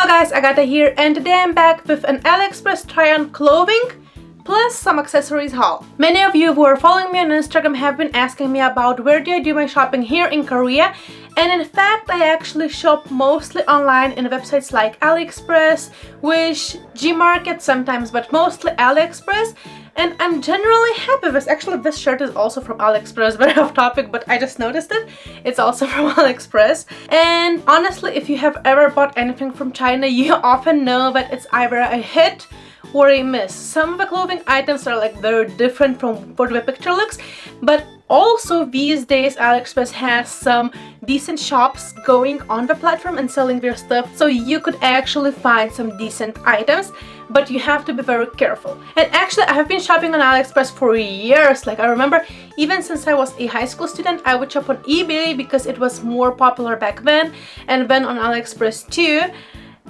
Hello guys, Agatha here, and today I'm back with an AliExpress try-on clothing plus some accessories haul. Many of you who are following me on Instagram have been asking me about where do I do my shopping here in Korea, and in fact I actually shop mostly online in websites like AliExpress, Wish, Gmarket sometimes, but mostly AliExpress. And I'm generally happy with. Actually, this shirt is also from AliExpress, very off topic, but I just noticed it. It's also from AliExpress. And honestly, if you have ever bought anything from China, you often know that it's either a hit or a miss. Some of the clothing items are like very different from what the picture looks, but also these days AliExpress has some decent shops going on the platform and selling their stuff, so you could actually find some decent items, but you have to be very careful. And actually I have been shopping on AliExpress for years. Like I remember even since I was a high school student, I would shop on eBay because it was more popular back then, and then on AliExpress too.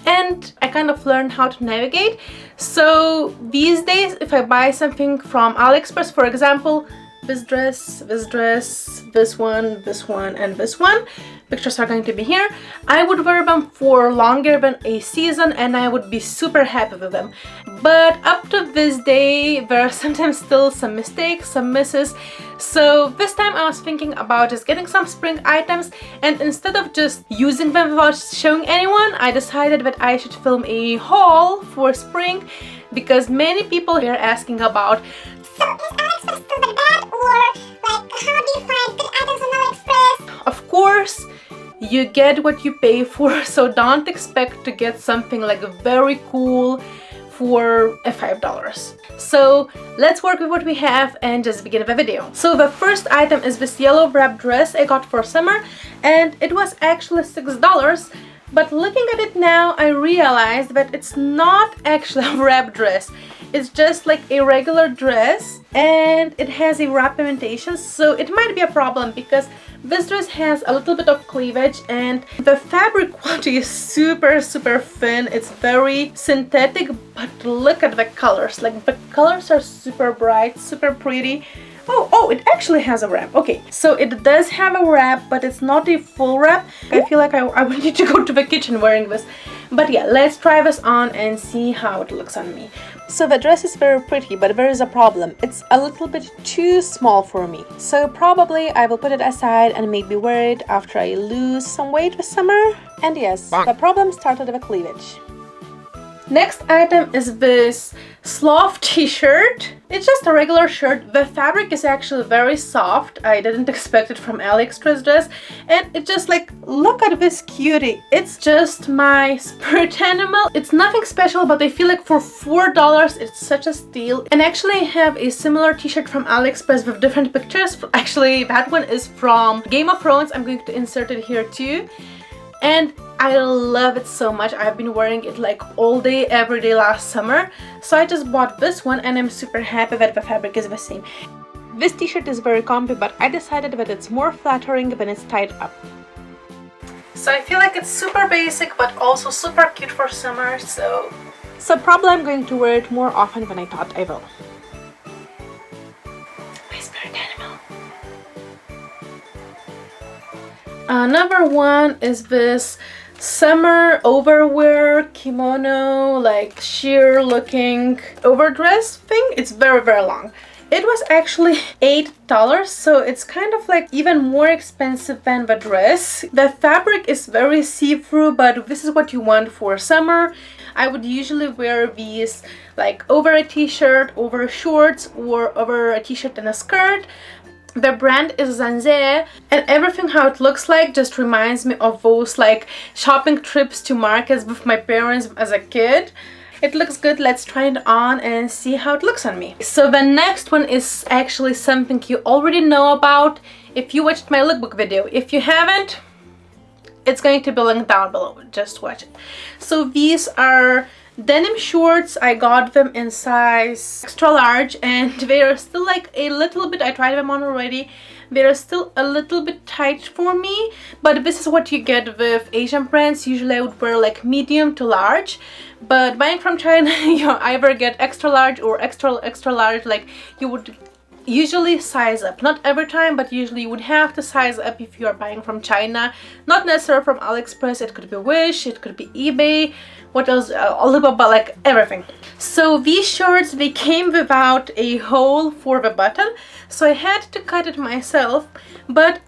And I kind of learned how to navigate. So these days if I buy something from AliExpress, for example, this dress, this one, and this one, pictures are going to be here, I would wear them for longer than a season and I would be super happy with them. But up to this day there are sometimes still some mistakes, some misses. So this time I was thinking about just getting some spring items, and instead of just using them without showing anyone, I decided that I should film a haul for spring because many people are asking about, so is AliExpress still the bad, or like how do you find good items on AliExpress? Of course, you get what you pay for, so don't expect to get something like very cool for $5. So let's work with what we have and just begin the video. So the first item is this yellow wrap dress I got for summer, and it was actually $6. But looking at it now, I realized that it's not actually a wrap dress. It's just like a regular dress, and it has a wrap imitation, so it might be a problem because this dress has a little bit of cleavage and the fabric quality is super thin. It's very synthetic, but look at the colors. Like the colors are super bright, super pretty. Oh, it actually has a wrap. Okay, so it does have a wrap, but it's not a full wrap. I feel like I would need to go to the kitchen wearing this. But yeah, let's try this on and see how it looks on me. So the dress is very pretty, but there is a problem. It's a little bit too small for me. So probably I will put it aside and maybe wear it after I lose some weight this summer. And yes, the problem started with cleavage. Next item is this sloth t-shirt. It's just a regular shirt. The fabric is actually very soft. I didn't expect it from AliExpress dress. And it just like, look at this cutie. It's just my spirit animal. It's nothing special, but I feel like for $4 it's such a steal. And actually I have a similar t-shirt from AliExpress with different pictures. Actually that one is from Game of Thrones. I'm going to insert it here too. And I love it so much. I've been wearing it like all day, every day last summer. So I just bought this one and I'm super happy that the fabric is the same. This t-shirt is very comfy, but I decided that it's more flattering when it's tied up. So I feel like it's super basic, but also super cute for summer. So probably I'm going to wear it more often than I thought I will. My spirit animal. Another one is this summer overwear kimono, like sheer looking overdress thing. It's very long. It was actually $8, so it's kind of like even more expensive than the dress. The fabric is very see-through, but this is what you want for summer. I would usually wear these like over a t-shirt, over shorts, or over a t-shirt and a skirt. The brand is Zanze, and everything how it looks like just reminds me of those like shopping trips to markets with my parents as a kid. It looks good. Let's try it on and see how it looks on me. So the next one is actually something you already know about if you watched my lookbook video. If you haven't, it's going to be linked down below. Just watch it. So these are denim shorts. I got them in size extra large and they are still like a little bit, I tried them on already, they're still a little bit tight for me, but this is what you get with Asian brands. Usually I would wear like medium to large, but buying from China you either get extra large or extra large. Like you would usually size up. Not every time, but usually you would have to size up if you are buying from China. Not necessarily from AliExpress, it could be Wish, it could be eBay, what else, Alibaba, like everything. So these shirts, they came without a hole for the button, so I had to cut it myself, but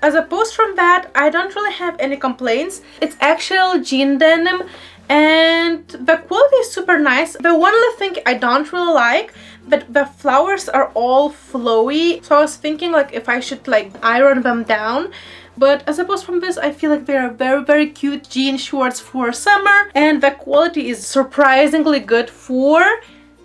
as opposed from that, I don't really have any complaints. It's actual jean denim and the quality is super nice. The one little thing I don't really like, but the flowers are all flowy, so I was thinking like if I should like iron them down. But as opposed from this, I feel like they are very cute jean shorts for summer, and the quality is surprisingly good for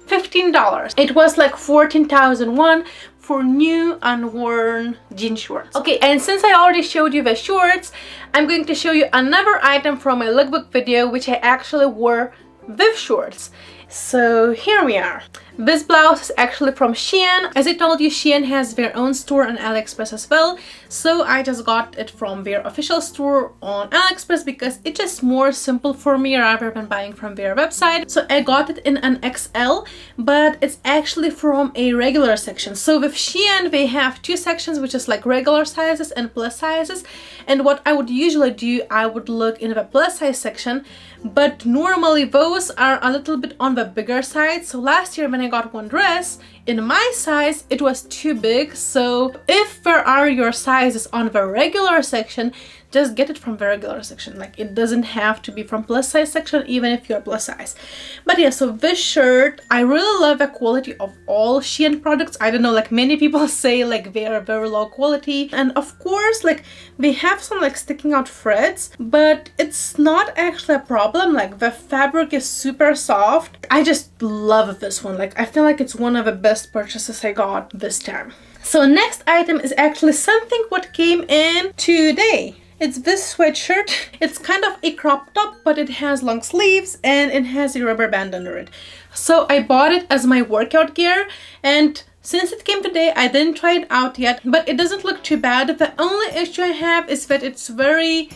$15. It was like 14,001 for new unworn jean shorts. Okay, and since I already showed you the shorts, I'm going to show you another item from my lookbook video which I actually wore with shorts. So here we are. This blouse is actually from Shein. As I told you, Shein has their own store on AliExpress as well. So I just got it from their official store on AliExpress because it's just more simple for me rather than buying from their website. So I got it in an XL, but it's actually from a regular section. So with Shein, they have two sections, which is like regular sizes and plus sizes. And what I would usually do, I would look in the plus size section, but normally those are a little bit on the bigger side. So last year when I got one dress in my size, it was too big. So if there are your sizes on the regular section, just get it from the regular section. Like, it doesn't have to be from plus size section even if you're plus size. But yeah, so this shirt, I really love the quality of all Shein products. I don't know, like many people say like they are very low quality, and of course like they have some like sticking out threads, but it's not actually a problem. Like the fabric is super soft. I just love this one. Like I feel like it's one of the best purchases I got this time. So next item is actually something what came in today. It's this sweatshirt. It's kind of a crop top, but it has long sleeves and it has a rubber band under it. So I bought it as my workout gear, and since it came today, I didn't try it out yet, but it doesn't look too bad. The only issue I have is that it's very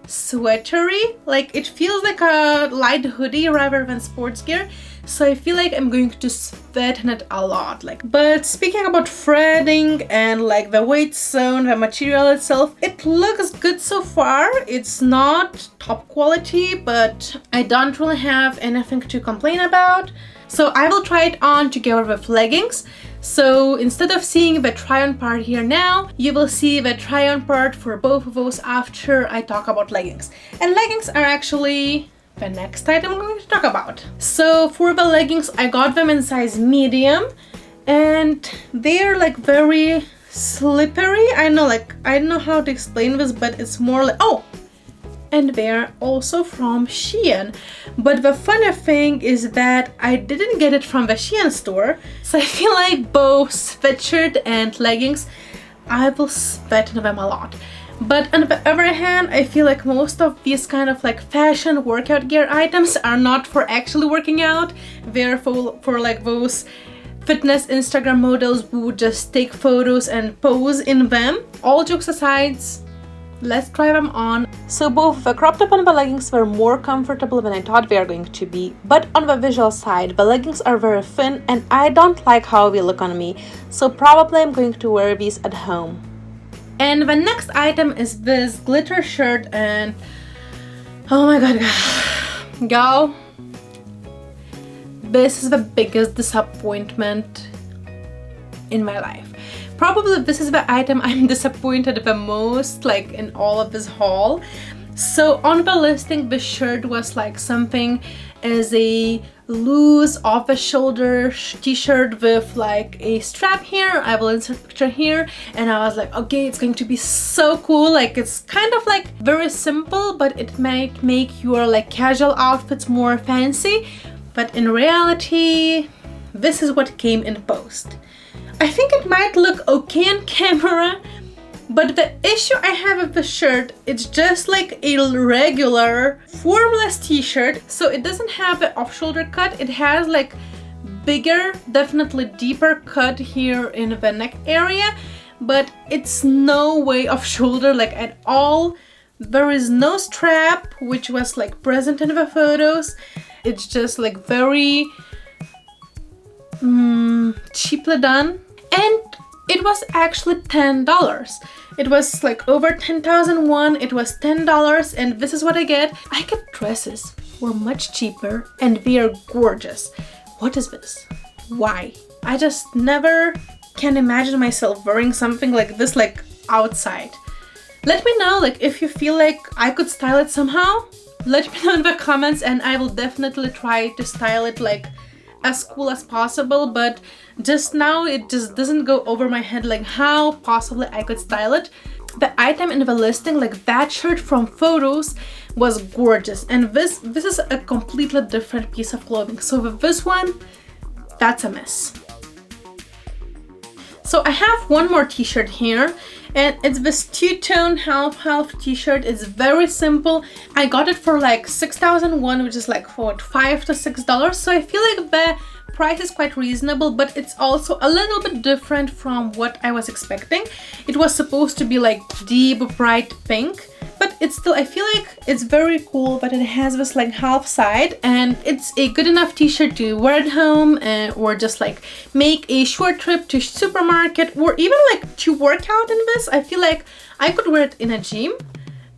sweatery. Like it feels like a light hoodie rather than sports gear. So I feel like I'm going to sweat in it a lot. But speaking about threading and like the weight zone, the material itself, it looks good so far. It's not top quality, but I don't really have anything to complain about. So I will try it on together with leggings. So instead of seeing the try-on part here now, you will see the try-on part for both of those after I talk about leggings. And leggings are actually the next item I'm going to talk about. So for the leggings, I got them in size medium, and they're like very slippery. I don't know how to explain this, but it's more like, oh, and they're also from Shein. But the funny thing is that I didn't get it from the Shein store, so I feel like both sweatshirt and leggings, I will sweat in them a lot. But on the other hand, I feel like most of these kind of like fashion workout gear items are not for actually working out. They're for like those fitness Instagram models who just take photos and pose in them. All jokes aside, let's try them on. So both the crop top and the leggings were more comfortable than I thought they were going to be. But on the visual side, the leggings are very thin and I don't like how they look on me. So probably I'm going to wear these at home. And the next item is this glitter shirt, and oh my god, y'all, this is the biggest disappointment in my life. Probably this is the item I'm disappointed the most, like in all of this haul. So on the listing, the shirt was like something as a loose off-the-shoulder t-shirt with like a strap here. I will insert a picture here, and I was like, okay, it's going to be so cool. Like it's kind of like very simple, but it might make your like casual outfits more fancy. But in reality, this is what came in post. I think it might look okay on camera, but the issue I have with the shirt, it's just like a regular formless t-shirt. So it doesn't have an off-shoulder cut. It has like bigger, definitely deeper cut here in the neck area, but it's no way off-shoulder like at all. There is no strap, which was like present in the photos. It's just like very cheaply done. And it was actually $10. It was like over 10,000 won. It was $10, and this is what I get. I get dresses for much cheaper and they are gorgeous. What is this? Why? I just never can imagine myself wearing something like this, like outside. Let me know, like, if you feel like I could style it somehow. Let me know in the comments and I will definitely try to style it like as cool as possible, but just now it just doesn't go over my head like how possibly I could style it. The item in the listing, like that shirt from photos, was gorgeous, and this is a completely different piece of clothing. So with this one, that's a mess. So I have one more t-shirt here, and it's this two-tone half t-shirt. It's very simple. I got it for like 6,000 won, which is like what, $5 to $6. So I feel like the price is quite reasonable, but it's also a little bit different from what I was expecting. It was supposed to be like deep bright pink, but it's still, I feel like it's very cool, but it has this like half side, and it's a good enough t-shirt to wear at home, or just like make a short trip to supermarket, or even like to work out in this. I feel like I could wear it in a gym,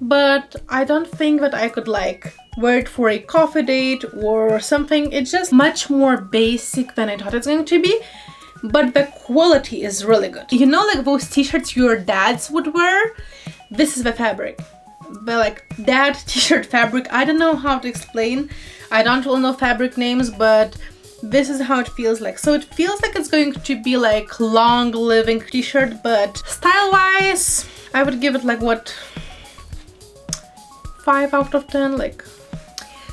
but I don't think that I could like wear it for a coffee date or something. It's just much more basic than I thought it's going to be, but the quality is really good. You know, like those t-shirts your dads would wear? This is the fabric. The like dad t-shirt fabric. I don't know how to explain. I don't really know fabric names, but this is how it feels like. So it feels like it's going to be like long living t-shirt, but style wise, I would give it like what, 5 out of 10, like.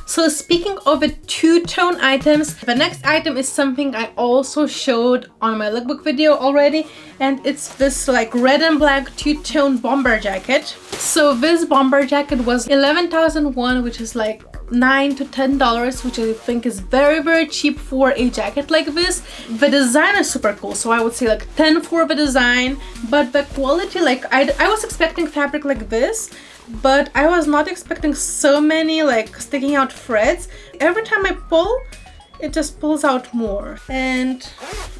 So speaking of the two-tone items, the next item is something I also showed on my lookbook video already, and it's this like red and black two-tone bomber jacket. So this bomber jacket was 11,000 won, which is like $9 to $10, which I think is very cheap for a jacket like this. The design is super cool, so I would say like 10 for the design, but the quality, like I was expecting fabric like this, but I was not expecting so many like sticking out threads. Every time I pull, it just pulls out more. And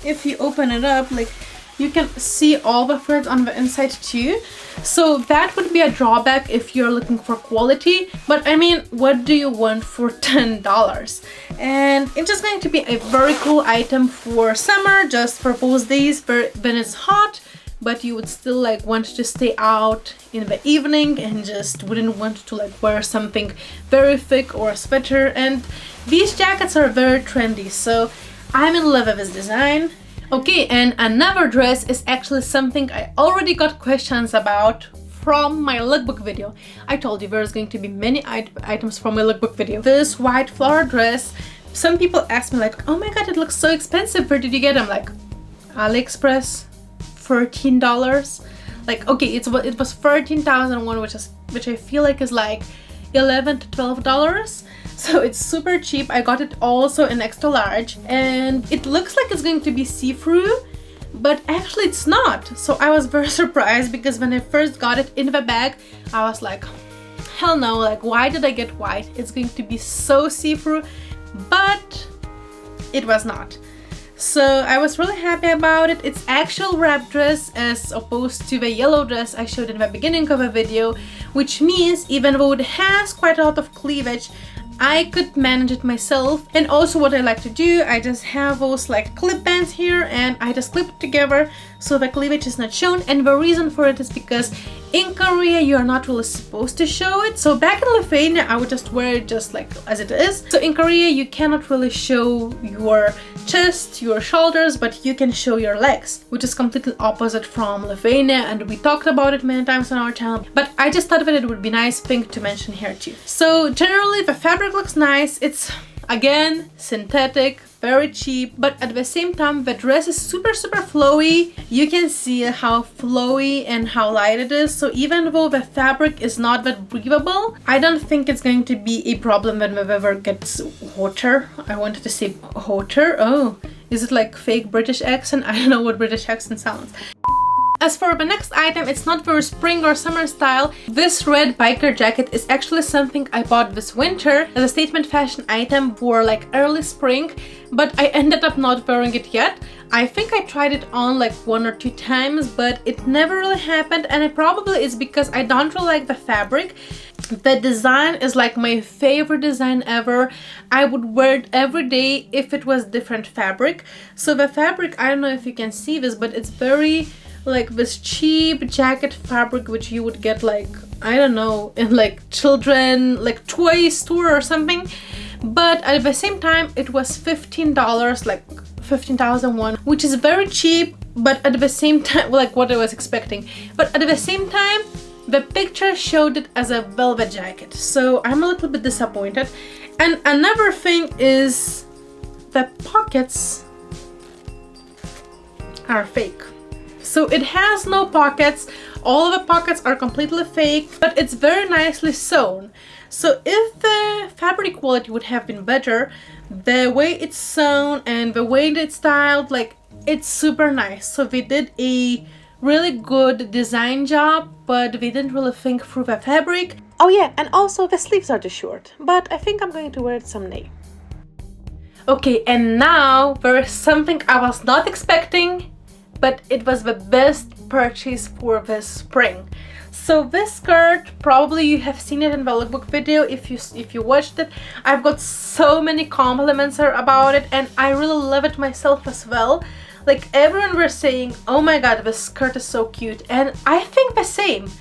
if you open it up, like you can see all the threads on the inside too. So that would be a drawback if you're looking for quality. But I mean, what do you want for $10? And it's just going to be a very cool item for summer, just for those days when it's hot, but you would still like want to stay out in the evening and just wouldn't want to like wear something very thick or a sweater. And these jackets are very trendy, so I'm in love with this design. Okay, and another dress is actually something I already got questions about from my lookbook video. I told you there's going to be many items from my lookbook video. This white flower dress, some people ask me like, oh my god, it looks so expensive, where did you get it? I'm like, AliExpress, $13. Like, okay, it was 13,000 won, which I feel like is like $11 to $12. So it's super cheap. I got it also in extra large, and it looks like it's going to be see-through, but actually it's not. So I was very surprised, because when I first got it in the bag, I was like, hell no, like why did I get white? It's going to be so see-through, but it was not. So I was really happy about it. It's actual wrap dress as opposed to the yellow dress I showed in the beginning of the video, which means even though it has quite a lot of cleavage, I could manage it myself. And also what I like to do, I just have those like clip bands here, and I just clip it together so the cleavage is not shown. And the reason for it is because in Korea you are not really supposed to show it. So back in Lithuania I would just wear it just like as it is. So in Korea you cannot really show your chest, your shoulders, but you can show your legs, which is completely opposite from Lithuania, and we talked about it many times on our channel, but I just thought that it would be a nice thing to mention here too. So generally the fabric looks nice. It's again synthetic, very cheap, but at the same time the dress is super flowy. You can see how flowy and how light it is. So even though the fabric is not that breathable, I don't think it's going to be a problem when the weather gets hotter. I wanted to say hotter. Oh, is it like fake British accent? I don't know what British accent sounds. As for the next item, it's not very spring or summer style. This red biker jacket is actually something I bought this winter as a statement fashion item for like early spring, but I ended up not wearing it yet. I think I tried it on like 1 or 2 times, but it never really happened, and it probably is because I don't really like the fabric. The design is like my favorite design ever. I would wear it every day if it was different fabric. So the fabric, I don't know if you can see this, but it's very like this cheap jacket fabric which you would get like, I don't know, in like children like toy store or something. But at the same time it was $15, like 15,001, which is very cheap, but at the same time like what I was expecting. But at the same time the picture showed it as a velvet jacket, so I'm a little bit disappointed. And another thing is the pockets are fake. So it has no pockets, all of the pockets are completely fake, but it's very nicely sewn. So if the fabric quality would have been better, the way it's sewn and the way it's styled, like, it's super nice. So they did a really good design job, but they didn't really think through the fabric. Oh yeah, and also the sleeves are too short, but I think I'm going to wear it someday. Okay, and now there is something I was not expecting, but it was the best purchase for this spring. So this skirt, probably you have seen it in the lookbook video if you watched it. I've got so many compliments about it, and I really love it myself as well. Like, everyone was saying, oh my god, this skirt is so cute, and I think the same.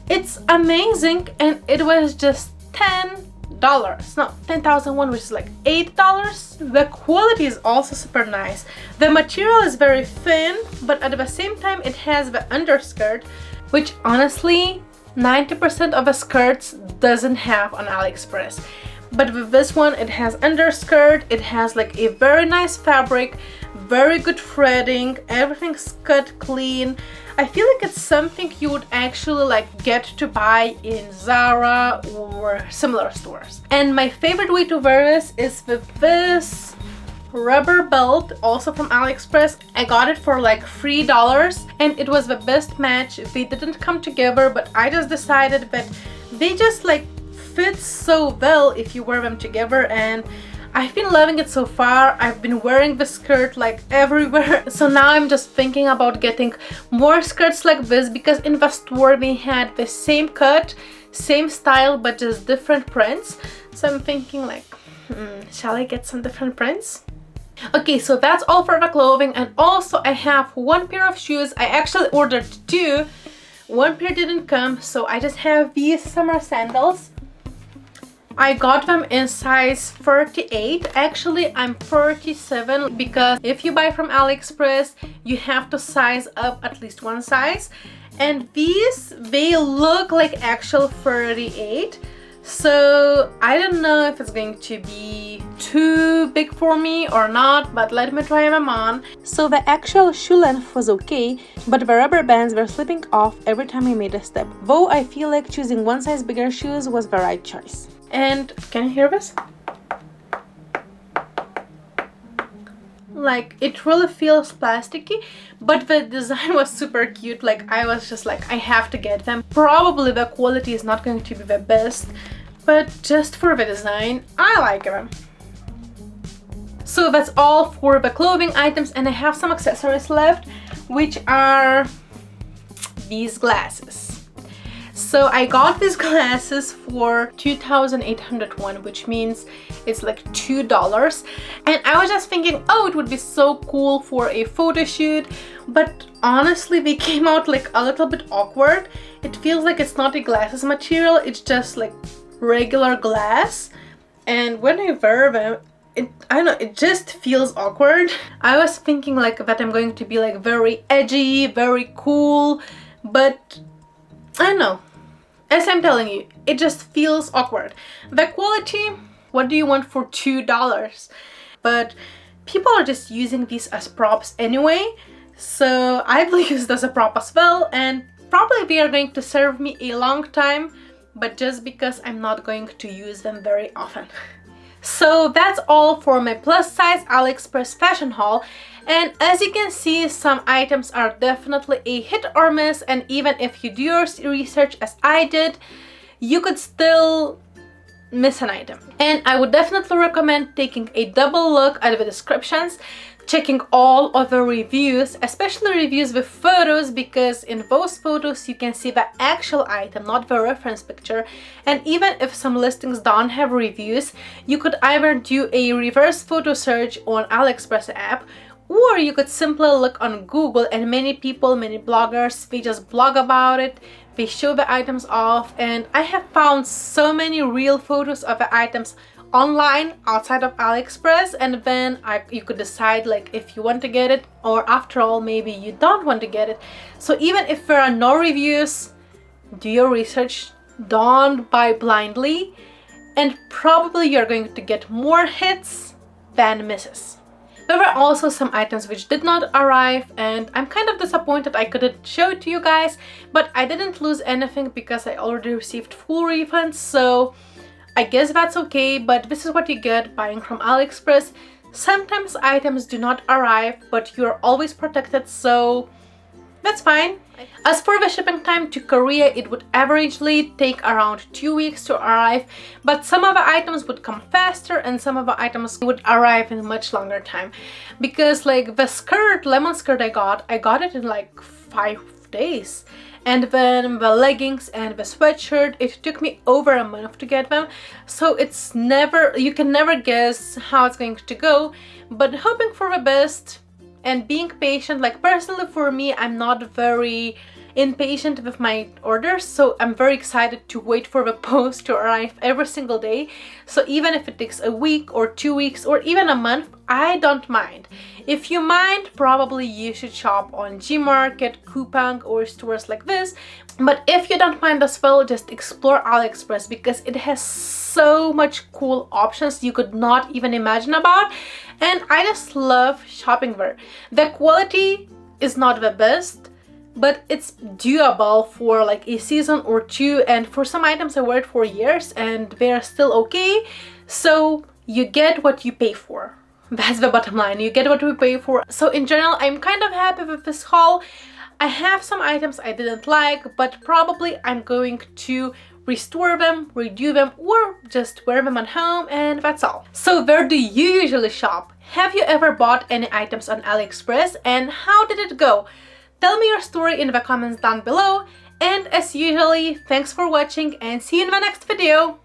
It's amazing, and it was just $10. No, 10,001, which is like $8. The quality is also super nice. The material is very thin, but at the same time it has the underskirt, which honestly 90% of the skirts doesn't have on AliExpress. But with this one, it has underskirt, it has like a very nice fabric, very good threading, everything's cut clean. I feel like it's something you would actually like get to buy in Zara or similar stores. And my favorite way to wear this is with this rubber belt, also from AliExpress. I got it for like $3, and it was the best match. They didn't come together, but I just decided that they just like fit so well if you wear them together, and I've been loving it so far. I've been wearing the skirt like everywhere. So now I'm just thinking about getting more skirts like this, because in the store we had the same cut, same style, but just different prints. So I'm thinking like, shall I get some different prints? Okay, so that's all for the clothing, and also I have one pair of shoes. I actually ordered 2. One pair didn't come, so I just have these summer sandals. I got them in size 38. Actually, I'm 37, because if you buy from AliExpress, you have to size up at least one size. And these, they look like actual 38. So I don't know if it's going to be too big for me or not, but let me try them on. So the actual shoe length was okay, but the rubber bands were slipping off every time I made a step. Though I feel like choosing one size bigger shoes was the right choice. And can you hear this? Like, it really feels plasticky, but the design was super cute. Like, I was just like, I have to get them. Probably the quality is not going to be the best, but just for the design, I like them. So that's all for the clothing items, and I have some accessories left, which are these glasses. So I got these glasses for 2,801, which means it's like $2. And I was just thinking, oh, it would be so cool for a photo shoot, but honestly they came out like a little bit awkward. It feels like it's not a glasses material, it's just like regular glass. And when I wear them, I don't know, it just feels awkward. I was thinking like that I'm going to be like very edgy, very cool, but I don't know. As I'm telling you, it just feels awkward. The quality, what do you want for $2? But people are just using these as props anyway, so I will use this as a prop as well, and probably they are going to serve me a long time, but just because I'm not going to use them very often. So that's all for my plus size AliExpress fashion haul. And as you can see, some items are definitely a hit or miss, and even if you do your research as I did, you could still miss an item. And I would definitely recommend taking a double look at the descriptions, checking all of the reviews, especially reviews with photos, because in those photos you can see the actual item, not the reference picture. And even if some listings don't have reviews, you could either do a reverse photo search on AliExpress app, or you could simply look on Google, and many people, many bloggers, they just blog about it, they show the items off, and I have found so many real photos of the items online outside of AliExpress, and then you could decide like if you want to get it, or after all maybe you don't want to get it. So even if there are no reviews, do your research, don't buy blindly, and probably you're going to get more hits than misses. There were also some items which did not arrive, and I'm kind of disappointed I couldn't show it to you guys, but I didn't lose anything because I already received full refunds, so I guess that's okay. But this is what you get buying from AliExpress. Sometimes items do not arrive, but you're always protected, so that's fine. As for the shipping time to Korea, it would averagely take around 2 weeks to arrive, but some of the items would come faster and some of the items would arrive in much longer time. Because like the skirt, lemon skirt I got it in like 5 days. And then the leggings and the sweatshirt, it took me over a month to get them. So it's never, you can never guess how it's going to go, but hoping for the best and being patient. Like personally for me, I'm not very impatient with my orders, so I'm very excited to wait for the post to arrive every single day. So even if it takes a week or 2 weeks or even a month, I don't mind. If you mind, probably you should shop on Gmarket, Coupang, or stores like this. But if you don't mind as well, just explore AliExpress, because it has so much cool options you could not even imagine about, and I just love shopping there. The quality is not the best, but it's doable for like a season or two, and for some items I wear it for years and they're still okay. So you get what you pay for. That's the bottom line, you get what we pay for. So in general, I'm kind of happy with this haul. I have some items I didn't like, but probably I'm going to restore them, redo them, or just wear them at home, and that's all. So where do you usually shop? Have you ever bought any items on AliExpress, and how did it go? Tell me your story in the comments down below, and as usually, thanks for watching and see you in the next video!